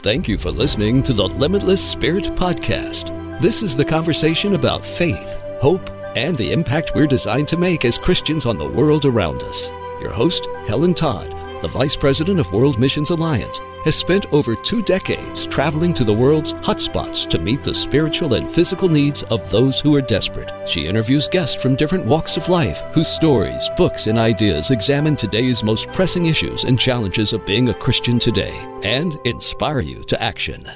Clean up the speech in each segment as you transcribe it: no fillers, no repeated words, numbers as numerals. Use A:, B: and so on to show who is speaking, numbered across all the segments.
A: Thank you for listening to the Limitless Spirit podcast. This is the conversation about faith, hope, and the impact we're designed to make as Christians on the world around us. Your host, Helen Todd, the Vice President of World Missions Alliance, has spent over 2 decades traveling to the world's hotspots to meet the spiritual and physical needs of those who are desperate. She interviews guests from different walks of life whose stories, books, and ideas examine today's most pressing issues and challenges of being a Christian today and inspire you to action.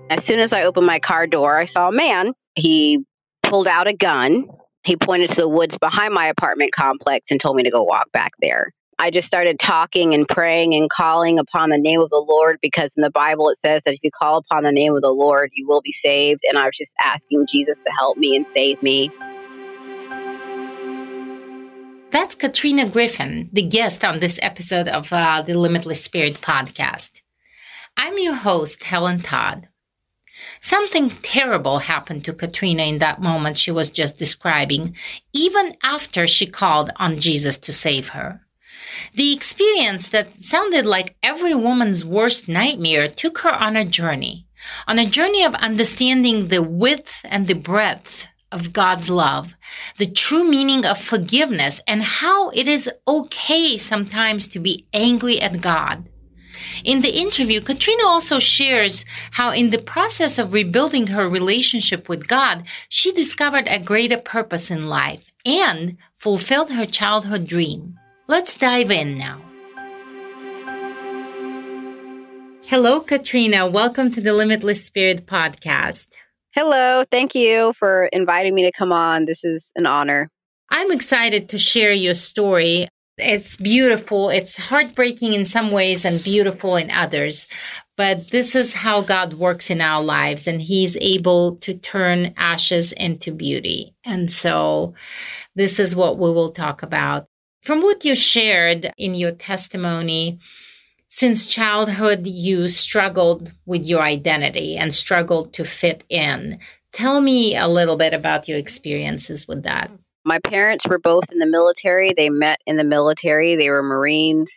B: As soon as I opened my car door, I saw a man. He pulled out a gun. He pointed to the woods behind my apartment complex and told me to go walk back there. I just started talking and praying and calling upon the name of the Lord, because in the Bible it says that if you call upon the name of the Lord, you will be saved. And I was just asking Jesus to help me and save me.
C: That's Katrina Griffin, the guest on this episode of the Limitless Spirit podcast. I'm your host, Helen Todd. Something terrible happened to Katrina in that moment she was just describing, even after she called on Jesus to save her. The experience that sounded like every woman's worst nightmare took her on a journey of understanding the width and the breadth of God's love, the true meaning of forgiveness, and how it is okay sometimes to be angry at God. In the interview, Katrina also shares how in the process of rebuilding her relationship with God, she discovered a greater purpose in life and fulfilled her childhood dream. Let's dive in now. Hello, Katrina. Welcome to the Limitless Spirit podcast.
B: Hello. Thank you for inviting me to come on. This is an honor.
C: I'm excited to share your story. It's beautiful. It's heartbreaking in some ways and beautiful in others. But this is how God works in our lives, and He's able to turn ashes into beauty. And so this is what we will talk about. From what you shared in your testimony, since childhood, you struggled with your identity and struggled to fit in. Tell me a little bit about your experiences with that.
B: My parents were both in the military. They met in the military. They were Marines.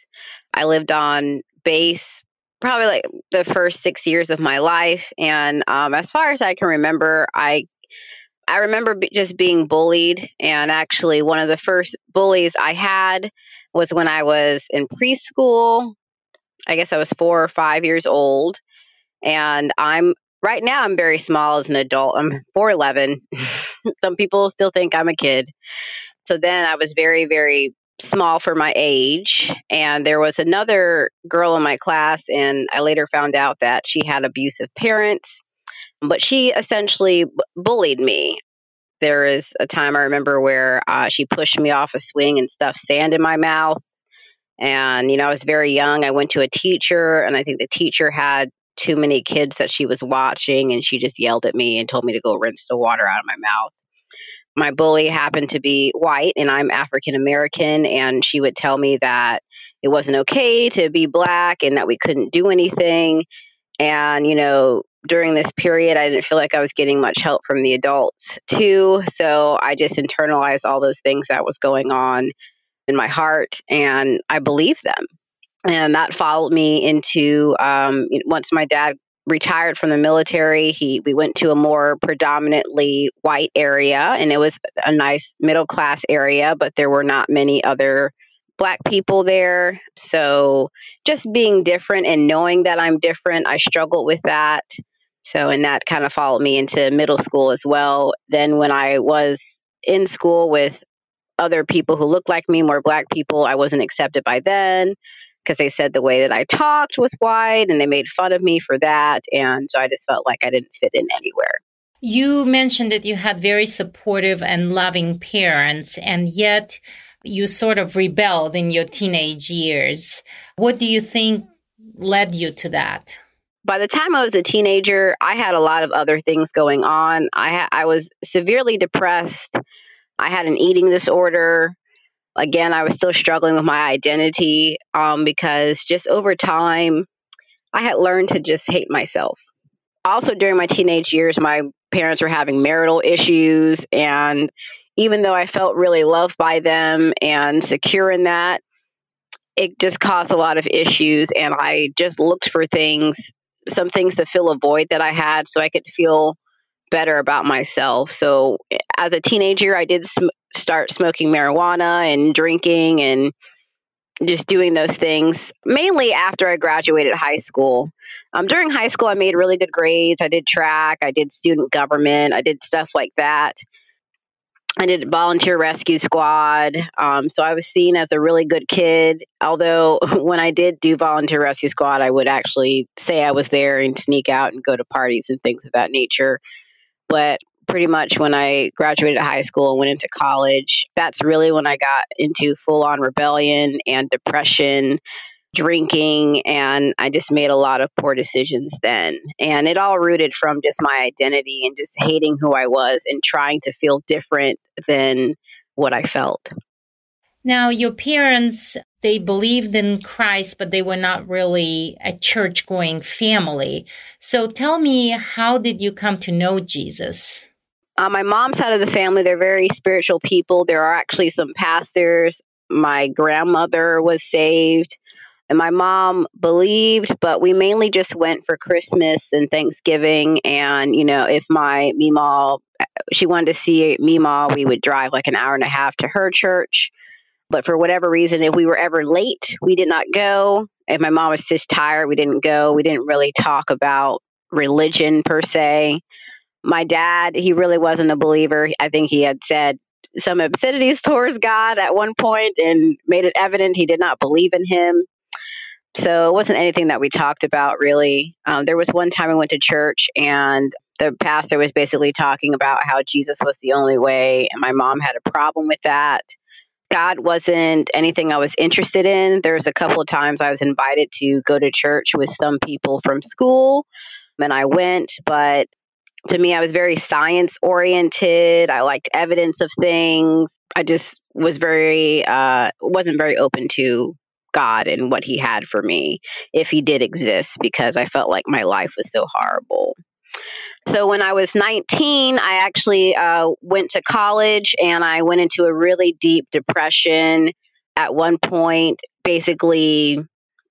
B: I lived on base probably like the first 6 years of my life. And as far as I can remember, I remember just being bullied. And actually, one of the first bullies I had was when I was in preschool. I guess I was 4 or 5 years old. And right now I'm very small as an adult. I'm 4'11". Some people still think I'm a kid. So then I was very, very small for my age. And there was another girl in my class, and I later found out that she had abusive parents. But she essentially bullied me. There is a time I remember where she pushed me off a swing and stuffed sand in my mouth. And, I was very young. I went to a teacher, and I think the teacher had too many kids that she was watching, and she just yelled at me and told me to go rinse the water out of my mouth. My bully happened to be white, and I'm African American, and she would tell me that it wasn't okay to be Black and that we couldn't do anything. And, during this period, I didn't feel like I was getting much help from the adults too. So I just internalized all those things that was going on in my heart, and I believed them. And that followed me into, once my dad retired from the military, we went to a more predominantly white area, and it was a nice middle class area, but there were not many other Black people there. So just being different and knowing that I'm different, I struggled with that. So, and that kind of followed me into middle school as well. Then when I was in school with other people who looked like me, more Black people, I wasn't accepted by them because they said the way that I talked was white, and they made fun of me for that. And so I just felt like I didn't fit in anywhere.
C: You mentioned that you had very supportive and loving parents, and yet you sort of rebelled in your teenage years. What do you think led you to that?
B: By the time I was a teenager, I had a lot of other things going on. I was severely depressed. I had an eating disorder. Again, I was still struggling with my identity because just over time, I had learned to just hate myself. Also, during my teenage years, my parents were having marital issues. And even though I felt really loved by them and secure in that, it just caused a lot of issues. And I just looked for things some things to fill a void that I had so I could feel better about myself. So as a teenager, I did start smoking marijuana and drinking and just doing those things, mainly after I graduated high school. During high school, I made really good grades. I did track, I did student government, I did stuff like that. I did volunteer rescue squad. So I was seen as a really good kid. Although when I did do volunteer rescue squad, I would actually say I was there and sneak out and go to parties and things of that nature. But pretty much when I graduated high school and went into college, that's really when I got into full-on rebellion and depression, drinking, and I just made a lot of poor decisions then. And it all rooted from just my identity and just hating who I was and trying to feel different than what I felt.
C: Now, your parents, they believed in Christ, but they were not really a church-going family. So tell me, how did you come to know Jesus?
B: On my mom's side of the family, they're very spiritual people. There are actually some pastors. My grandmother was saved. And my mom believed, but we mainly just went for Christmas and Thanksgiving. And, if my Meemaw, she wanted to see Meemaw, we would drive like an hour and a half to her church. But for whatever reason, if we were ever late, we did not go. If my mom was just tired, we didn't go. We didn't really talk about religion per se. My dad, he really wasn't a believer. I think he had said some obscenities towards God at one point and made it evident he did not believe in him. So it wasn't anything that we talked about, really. There was one time I went to church and the pastor was basically talking about how Jesus was the only way. And my mom had a problem with that. God wasn't anything I was interested in. There was a couple of times I was invited to go to church with some people from school, and I went. But to me, I was very science oriented. I liked evidence of things. I just was wasn't very open to God and what he had for me, if he did exist, because I felt like my life was so horrible. So when I was 19, I actually went to college and I went into a really deep depression. At one point, basically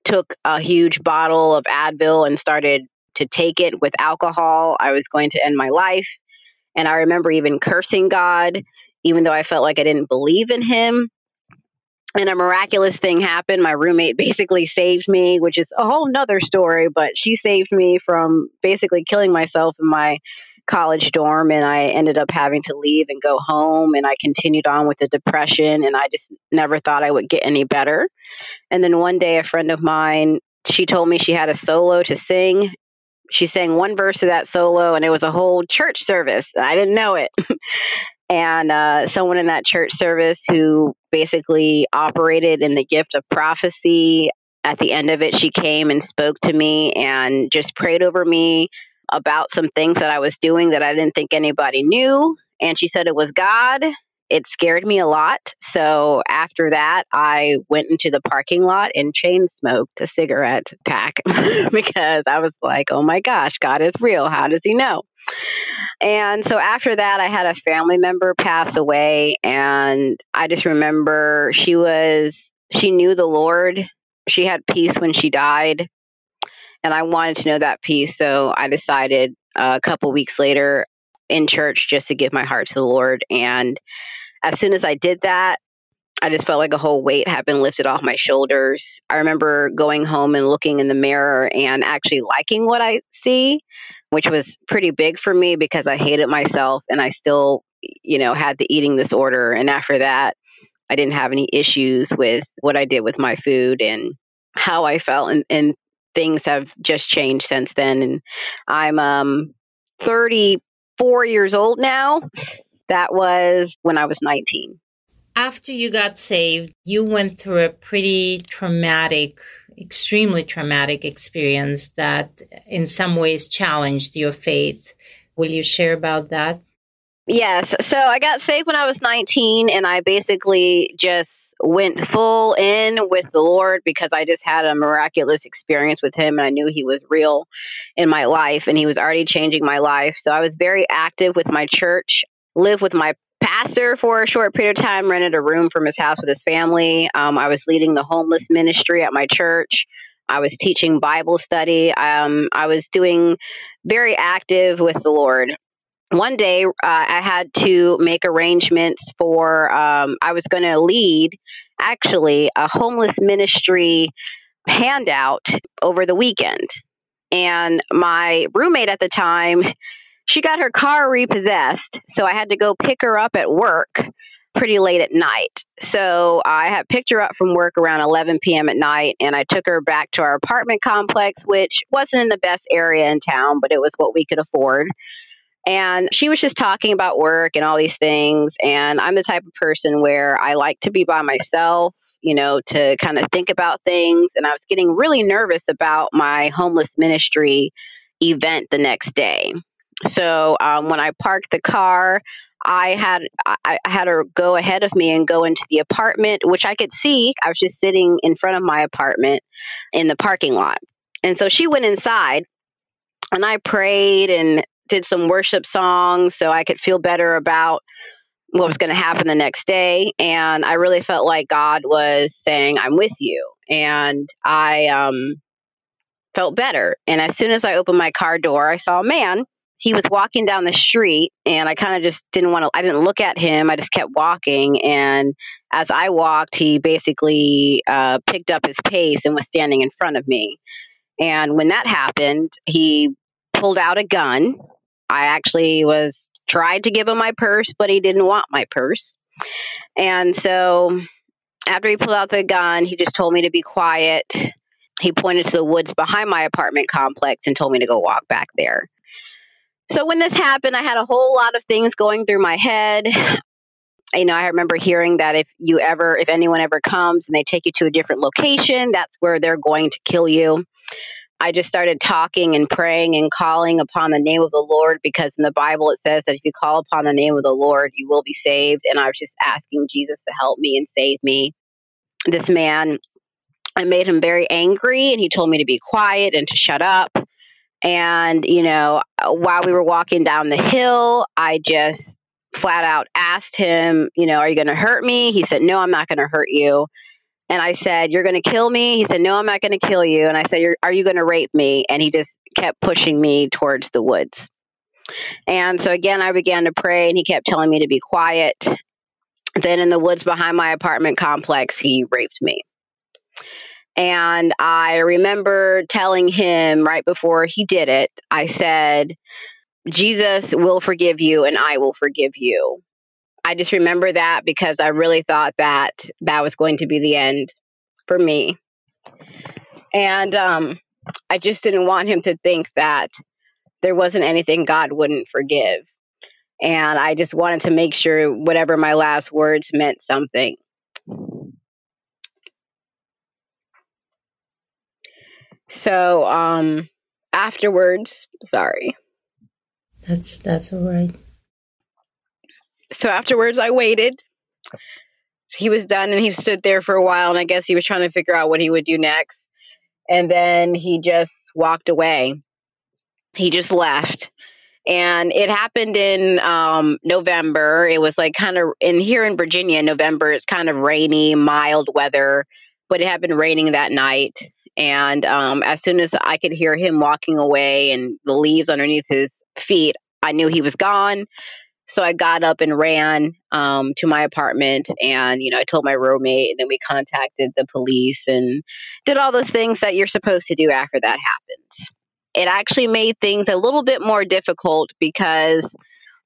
B: took a huge bottle of Advil and started to take it with alcohol. I was going to end my life. And I remember even cursing God, even though I felt like I didn't believe in him. And a miraculous thing happened. My roommate basically saved me, which is a whole nother story, but she saved me from basically killing myself in my college dorm. And I ended up having to leave and go home. And I continued on with the depression. And I just never thought I would get any better. And then one day, a friend of mine, she told me she had a solo to sing. She sang one verse of that solo, and it was a whole church service. I didn't know it. And someone in that church service who basically operated in the gift of prophecy, at the end of it, she came and spoke to me and just prayed over me about some things that I was doing that I didn't think anybody knew. And she said it was God. It scared me a lot. So after that, I went into the parking lot and chain smoked a cigarette pack because I was like, oh my gosh, God is real. How does he know? And so after that, I had a family member pass away. And I just remember she knew the Lord. She had peace when she died. And I wanted to know that peace. So I decided a couple weeks later in church just to give my heart to the Lord. And as soon as I did that, I just felt like a whole weight had been lifted off my shoulders. I remember going home and looking in the mirror and actually liking what I see, which was pretty big for me because I hated myself and I still, had the eating disorder. And after that, I didn't have any issues with what I did with my food and how I felt. And things have just changed since then. And I'm 34 years old now. That was when I was 19.
C: After you got saved, you went through a pretty traumatic, extremely traumatic experience that in some ways challenged your faith. Will you share about that?
B: Yes. So I got saved when I was 19, and I basically just went full in with the Lord because I just had a miraculous experience with him, and I knew he was real in my life, and he was already changing my life. So I was very active with my church, lived with my pastor for a short period of time, rented a room from his house with his family. I was leading the homeless ministry at my church. I was teaching Bible study. I was doing very active with the Lord. One day, I had to make arrangements for, I was going to lead actually a homeless ministry handout over the weekend. And my roommate at the time, she got her car repossessed. So I had to go pick her up at work pretty late at night. So I had picked her up from work around 11 p.m. at night, and I took her back to our apartment complex, which wasn't in the best area in town, but it was what we could afford. And she was just talking about work and all these things. And I'm the type of person where I like to be by myself, to kind of think about things. And I was getting really nervous about my homeless ministry event the next day. So when I parked the car, I had her go ahead of me and go into the apartment, which I could see. I was just sitting in front of my apartment in the parking lot. And so she went inside, and I prayed and did some worship songs so I could feel better about what was going to happen the next day. And I really felt like God was saying, I'm with you. And I felt better. And as soon as I opened my car door, I saw a man. He was walking down the street, and I kind of just I didn't look at him. I just kept walking. And as I walked, he basically picked up his pace and was standing in front of me. And when that happened, he pulled out a gun. I actually tried to give him my purse, but he didn't want my purse. And so after he pulled out the gun, he just told me to be quiet. He pointed to the woods behind my apartment complex and told me to go walk back there. So when this happened, I had a whole lot of things going through my head. I remember hearing that if anyone ever comes and they take you to a different location, that's where they're going to kill you. I just started talking and praying and calling upon the name of the Lord, because in the Bible it says that if you call upon the name of the Lord, you will be saved. And I was just asking Jesus to help me and save me. This man, I made him very angry, and he told me to be quiet and to shut up. And, while we were walking down the hill, I just flat out asked him, are you going to hurt me? He said, no, I'm not going to hurt you. And I said, you're going to kill me? He said, no, I'm not going to kill you. And I said, are you going to rape me? And he just kept pushing me towards the woods. And so again, I began to pray, and he kept telling me to be quiet. Then in the woods behind my apartment complex, he raped me. And I remember telling him right before he did it, I said, Jesus will forgive you, and I will forgive you. I just remember that because I really thought that was going to be the end for me. And I just didn't want him to think that there wasn't anything God wouldn't forgive. And I just wanted to make sure whatever my last words meant something. So afterwards, sorry.
C: That's all right.
B: So afterwards, I waited. He was done, and he stood there for a while, and I guess he was trying to figure out what he would do next. And then he just walked away. He just left. And it happened in November. It was like kind of here in Virginia, November, it's kind of rainy, mild weather, but it had been raining that night. And as soon as I could hear him walking away and the leaves underneath his feet, I knew he was gone. So I got up and ran to my apartment, and, I told my roommate, and then we contacted the police and did all those things that you're supposed to do after that happens. It actually made things a little bit more difficult because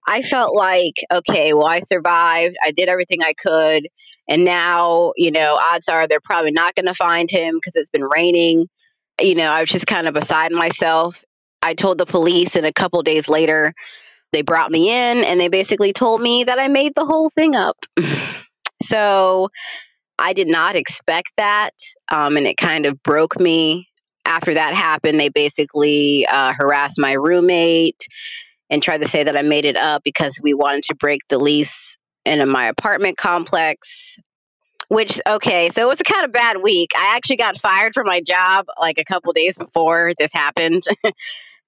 B: I felt like, okay, well, I survived. I did everything I could. And now, odds are they're probably not going to find him because it's been raining. I was just kind of beside myself. I told the police, and a couple days later, they brought me in, and they basically told me that I made the whole thing up. So I did not expect that, and it kind of broke me. After that happened, they basically harassed my roommate and tried to say that I made it up because we wanted to break the lease in my apartment complex. Okay, so it was a kind of bad week. I actually got fired from my job like a couple days before this happened.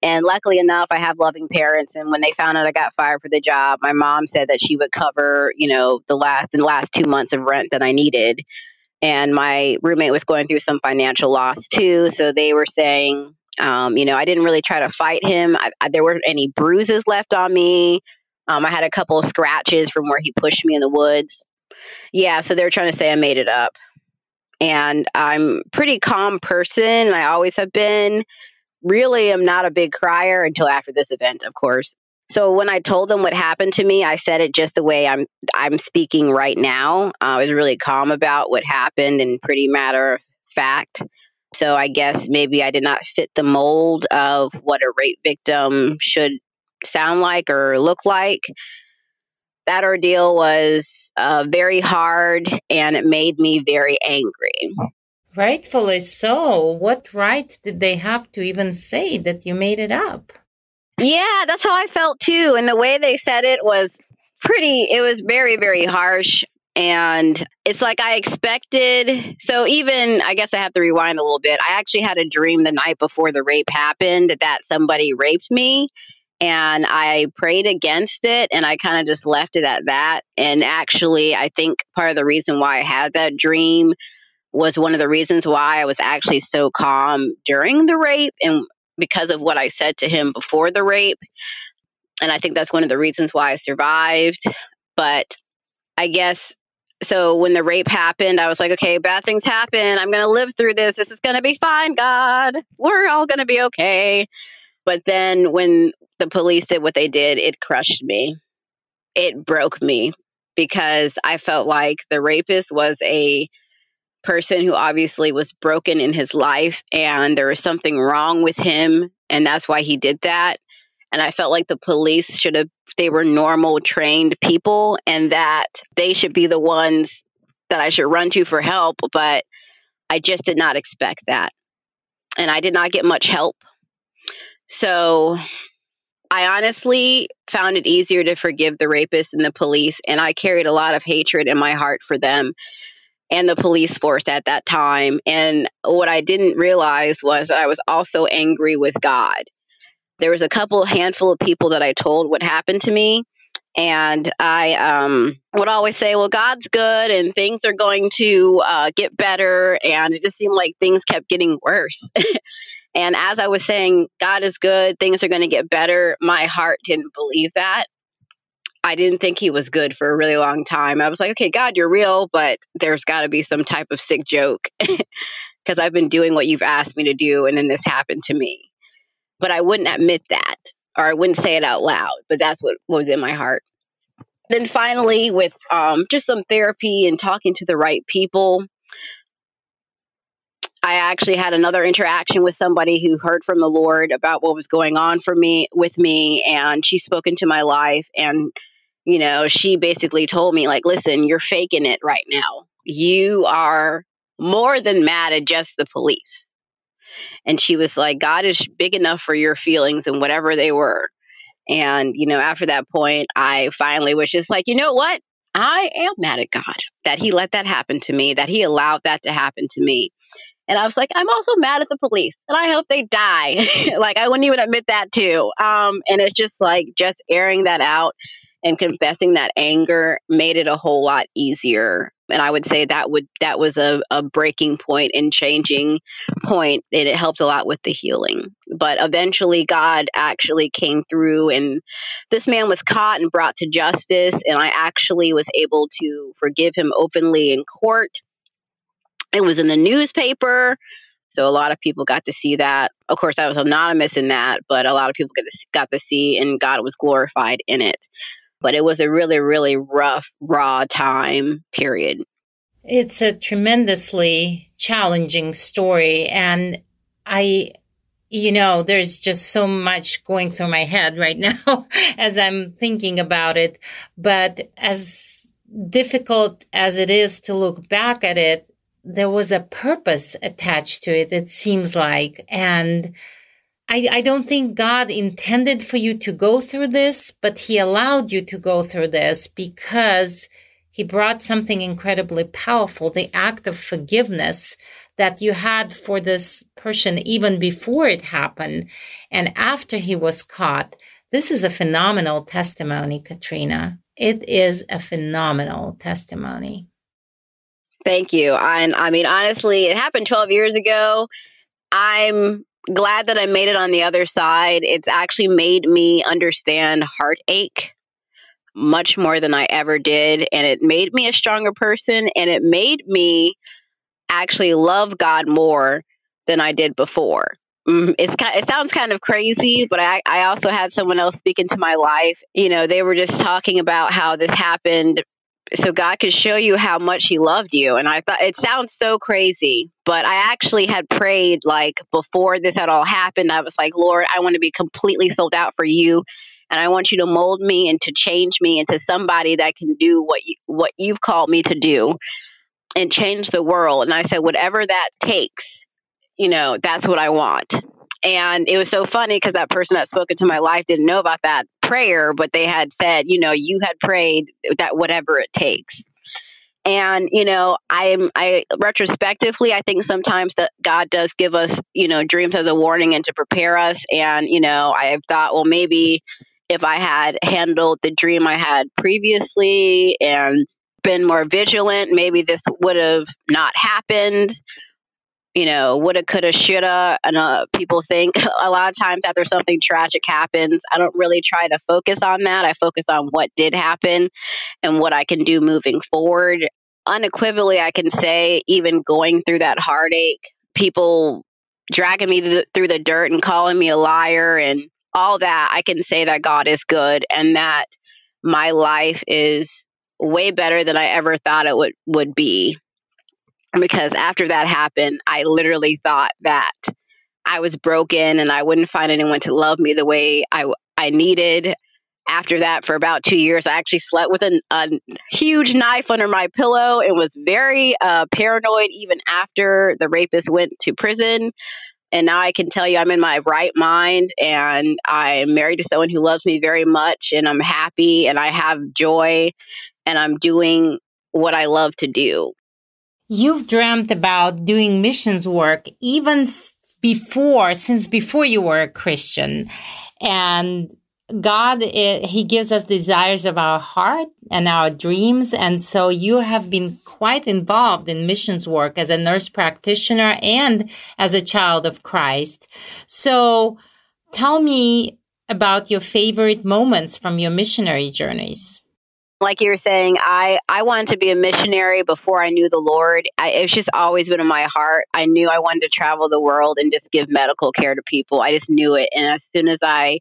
B: And luckily enough, I have loving parents. And when they found out I got fired for the job, my mom said that she would cover, the last 2 months of rent that I needed. And my roommate was going through some financial loss too. So they were saying, I didn't really try to fight him. There weren't any bruises left on me. I had a couple of scratches from where he pushed me in the woods. Yeah, so they were trying to say I made it up. And I'm a pretty calm person. I always have been. Really, I'm not a big crier until after this event, of course. So when I told them what happened to me, I said it just the way I'm speaking right now. I was really calm about what happened and pretty matter of fact. So I guess maybe I did not fit the mold of what a rape victim should sound like or look like. That ordeal was very hard, and it made me very angry.
C: Rightfully so. What right did they have to even say that you made it up?
B: Yeah, that's how I felt too. And the way they said it was very, very harsh. And it's like I expected. So even, I guess I have to rewind a little bit. I actually had a dream the night before the rape happened that somebody raped me. And I prayed against it, and I kind of just left it at that. And actually, I think part of the reason why I had that dream was one of the reasons why I was actually so calm during the rape, and because of what I said to him before the rape. And I think that's one of the reasons why I survived. But I guess, so when the rape happened, I was like, okay, bad things happen. I'm going to live through this. This is going to be fine, God. We're all going to be okay. But then when the police did what they did, it crushed me. It broke me because I felt like the rapist was a person who obviously was broken in his life, and there was something wrong with him, and that's why he did that. And I felt like the police they were normal, trained people, and that they should be the ones that I should run to for help. But I just did not expect that. And I did not get much help. So I honestly found it easier to forgive the rapist and the police. And I carried a lot of hatred in my heart for them and the police force at that time. And what I didn't realize was that I was also angry with God. There was a handful of people that I told what happened to me. And I would always say, well, God's good and things are going to get better. And it just seemed like things kept getting worse. And as I was saying, God is good, things are going to get better, my heart didn't believe that. I didn't think he was good for a really long time. I was like, okay, God, you're real, but there's got to be some type of sick joke because I've been doing what you've asked me to do, and then this happened to me. But I wouldn't admit that, or I wouldn't say it out loud, but that's what was in my heart. Then finally, with just some therapy and talking to the right people, I actually had another interaction with somebody who heard from the Lord about what was going on with me, and she spoke into my life, and she basically told me, like, listen, you're faking it right now. You are more than mad at just the police. And she was like, God is big enough for your feelings and whatever they were. And, after that point, I finally was just like, you know what? I am mad at God that he let that happen to me, that he allowed that to happen to me. And I was like, I'm also mad at the police, and I hope they die. Like, I wouldn't even admit that too. And it's just like, just airing that out and confessing that anger made it a whole lot easier. And I would say that was a breaking point and changing point, and it helped a lot with the healing. But eventually God actually came through, and this man was caught and brought to justice, and I actually was able to forgive him openly in court. It was in the newspaper, so a lot of people got to see that. Of course, I was anonymous in that, but a lot of people got to see, and God was glorified in it. But it was a really, really rough, raw time period.
C: It's a tremendously challenging story. And there's just so much going through my head right now as I'm thinking about it. But as difficult as it is to look back at it, there was a purpose attached to it, it seems like. And I don't think God intended for you to go through this, but he allowed you to go through this because he brought something incredibly powerful, the act of forgiveness that you had for this person even before it happened and after he was caught. This is a phenomenal testimony, Katrina. It is a phenomenal testimony.
B: Thank you. And I mean, honestly, it happened 12 years ago. I'm glad that I made it on the other side. It's actually made me understand heartache much more than I ever did. And it made me a stronger person. And it made me actually love God more than I did before. It sounds kind of crazy, but I also had someone else speak into my life. They were just talking about how this happened so God could show you how much he loved you. And I thought it sounds so crazy, but I actually had prayed like before this had all happened. I was like, Lord, I want to be completely sold out for you. And I want you to mold me and to change me into somebody that can do what you've called me to do and change the world. And I said, whatever that takes, that's what I want. And it was so funny because that person that spoke into my life didn't know about that prayer, but they had said, you had prayed that whatever it takes. And, I retrospectively, I think sometimes that God does give us, dreams as a warning and to prepare us. And, I've thought, well, maybe if I had handled the dream I had previously and been more vigilant, maybe this would have not happened. Woulda, coulda, shoulda. And people think a lot of times after something tragic happens, I don't really try to focus on that. I focus on what did happen and what I can do moving forward. Unequivocally, I can say, even going through that heartache, people dragging me through the dirt and calling me a liar and all that, I can say that God is good and that my life is way better than I ever thought it would be. Because after that happened, I literally thought that I was broken and I wouldn't find anyone to love me the way I needed. After that, for about 2 years, I actually slept with a huge knife under my pillow and was very paranoid even after the rapist went to prison. And now I can tell you I'm in my right mind and I'm married to someone who loves me very much and I'm happy and I have joy and I'm doing what I love to do.
C: You've dreamt about doing missions work even since before you were a Christian. And God, he gives us desires of our heart and our dreams. And so you have been quite involved in missions work as a nurse practitioner and as a child of Christ. So tell me about your favorite moments from your missionary journeys.
B: Like you were saying, I wanted to be a missionary before I knew the Lord. It's just always been in my heart. I knew I wanted to travel the world and just give medical care to people. I just knew it. And as soon as I,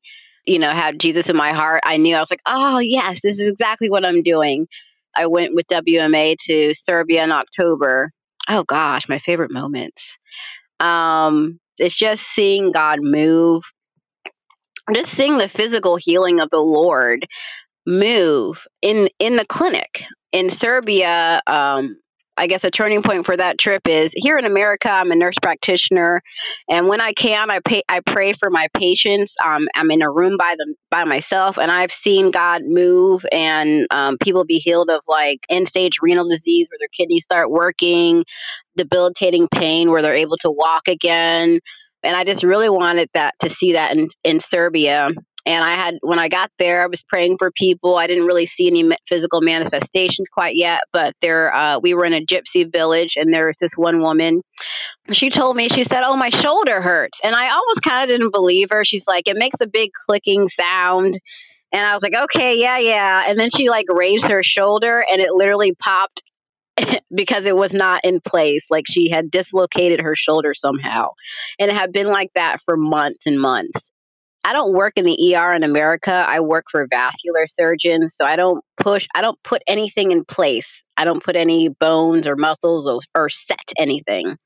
B: had Jesus in my heart, I knew I was like, oh, yes, this is exactly what I'm doing. I went with WMA to Serbia in October. Oh, gosh, my favorite moments. It's just seeing God move, just seeing the physical healing of the Lord move in the clinic in Serbia. I guess a turning point for that trip is here in America. I'm a nurse practitioner, and when I can, I pray for my patients. I'm in a room by myself, and I've seen God move and people be healed of like end-stage renal disease where their kidneys start working, debilitating pain where they're able to walk again. And I just really wanted to see that in Serbia. And when I got there, I was praying for people. I didn't really see any physical manifestations quite yet, but we were in a gypsy village, and there was this one woman. She told me, she said, oh, my shoulder hurts. And I almost kind of didn't believe her. She's like, it makes a big clicking sound. And I was like, okay, yeah. And then she like raised her shoulder and it literally popped because it was not in place. Like she had dislocated her shoulder somehow. And it had been like that for months and months. I don't work in the ER in America. I work for vascular surgeons. So I don't put anything in place. I don't put any bones or muscles or set anything.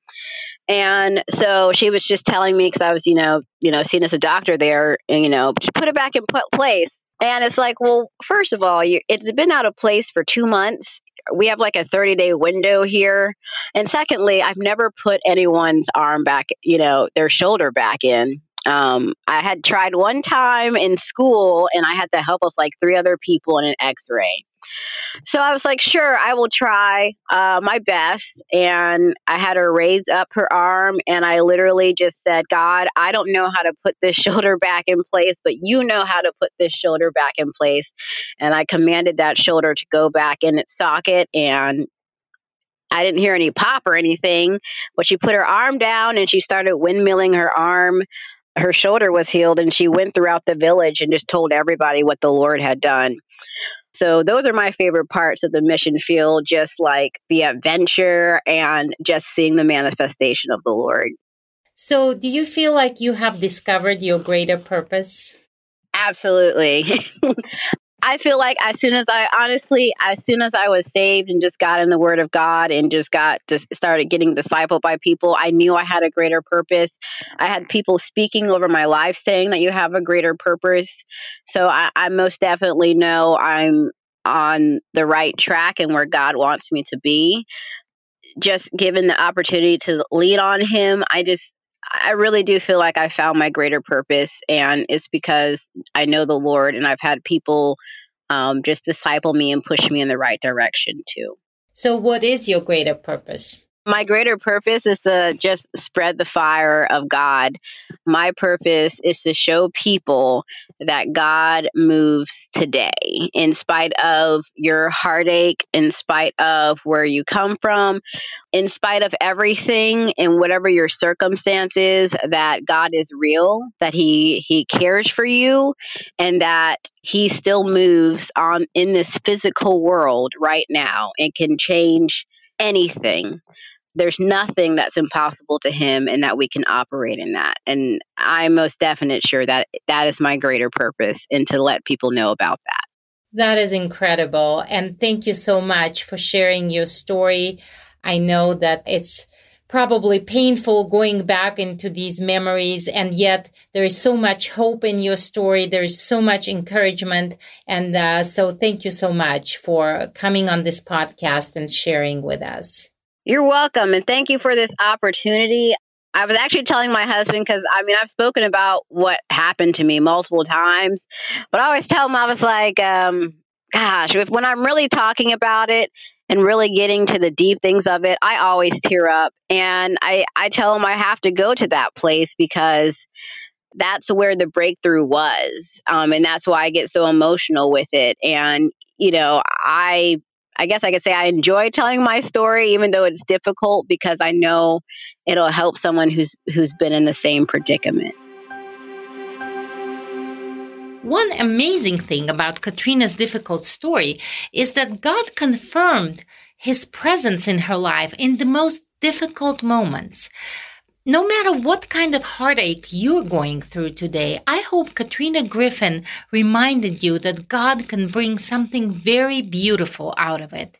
B: And so she was just telling me, because I was, seen as a doctor there, and, just put it back in place. And it's like, well, first of all, it's been out of place for 2 months. We have like a 30-day window here. And secondly, I've never put anyone's arm back, their shoulder back in. I had tried one time in school and I had the help of like 3 other people in an x-ray. So I was like, sure, I will try my best. And I had her raise up her arm and I literally just said, God, I don't know how to put this shoulder back in place, but you know how to put this shoulder back in place. And I commanded that shoulder to go back in its socket. And I didn't hear any pop or anything, but she put her arm down and she started windmilling her arm. Her shoulder was healed, and she went throughout the village and just told everybody what the Lord had done. So those are my favorite parts of the mission field, just like the adventure and just seeing the manifestation of the Lord.
C: So do you feel like you have discovered your greater purpose?
B: Absolutely. I feel like as soon as I was saved and just got in the Word of God and just started getting discipled by people, I knew I had a greater purpose. I had people speaking over my life saying that you have a greater purpose. So I most definitely know I'm on the right track and where God wants me to be. Just given the opportunity to lean on Him, I really do feel like I found my greater purpose, and it's because I know the Lord and I've had people just disciple me and push me in the right direction too.
C: So what is your greater purpose?
B: My greater purpose is to just spread the fire of God. My purpose is to show people that God moves today, in spite of your heartache, in spite of where you come from, in spite of everything and whatever your circumstances, that God is real, that He cares for you, and that He still moves on in this physical world right now and can change anything. There's nothing that's impossible to Him, and that we can operate in that. And I'm most definite sure that that is my greater purpose, and to let people know about that.
C: That is incredible. And thank you so much for sharing your story. I know that it's probably painful going back into these memories, and yet there is so much hope in your story. There is so much encouragement. And so thank you so much for coming on this podcast and sharing with us.
B: You're welcome. And thank you for this opportunity. I was actually telling my husband, because I've spoken about what happened to me multiple times, but I always tell him, I was like, gosh, when I'm really talking about it and really getting to the deep things of it, I always tear up. And I tell him I have to go to that place because that's where the breakthrough was. And that's why I get so emotional with it. And, I guess I could say I enjoy telling my story, even though it's difficult, because I know it'll help someone who's been in the same predicament.
C: One amazing thing about Katrina's difficult story is that God confirmed His presence in her life in the most difficult moments. No matter what kind of heartache you're going through today, I hope Katrina Griffin reminded you that God can bring something very beautiful out of it.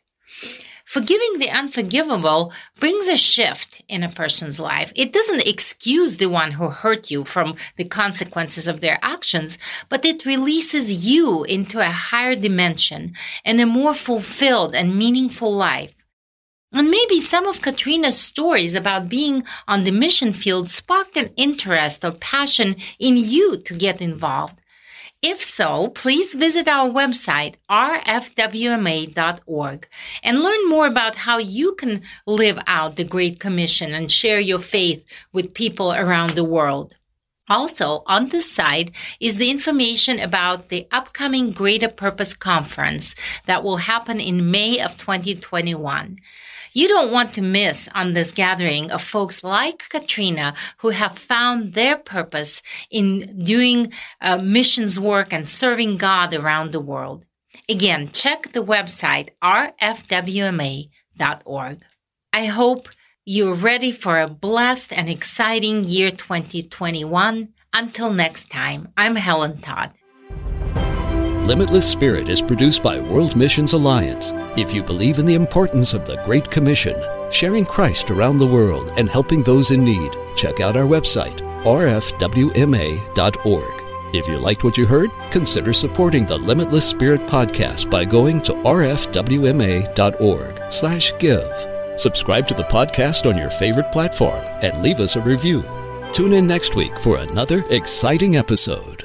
C: Forgiving the unforgivable brings a shift in a person's life. It doesn't excuse the one who hurt you from the consequences of their actions, but it releases you into a higher dimension and a more fulfilled and meaningful life. And maybe some of Katrina's stories about being on the mission field sparked an interest or passion in you to get involved. If so, please visit our website, rfwma.org, and learn more about how you can live out the Great Commission and share your faith with people around the world. Also, on this site is the information about the upcoming Greater Purpose Conference that will happen in May of 2021. You don't want to miss on this gathering of folks like Katrina who have found their purpose in doing missions work and serving God around the world. Again, check the website rfwma.org. I hope you're ready for a blessed and exciting year 2021. Until next time, I'm Helen Todd.
A: Limitless Spirit is produced by World Missions Alliance. If you believe in the importance of the Great Commission, sharing Christ around the world and helping those in need, check out our website, rfwma.org. If you liked what you heard, consider supporting the Limitless Spirit podcast by going to rfwma.org/give. Subscribe to the podcast on your favorite platform and leave us a review. Tune in next week for another exciting episode.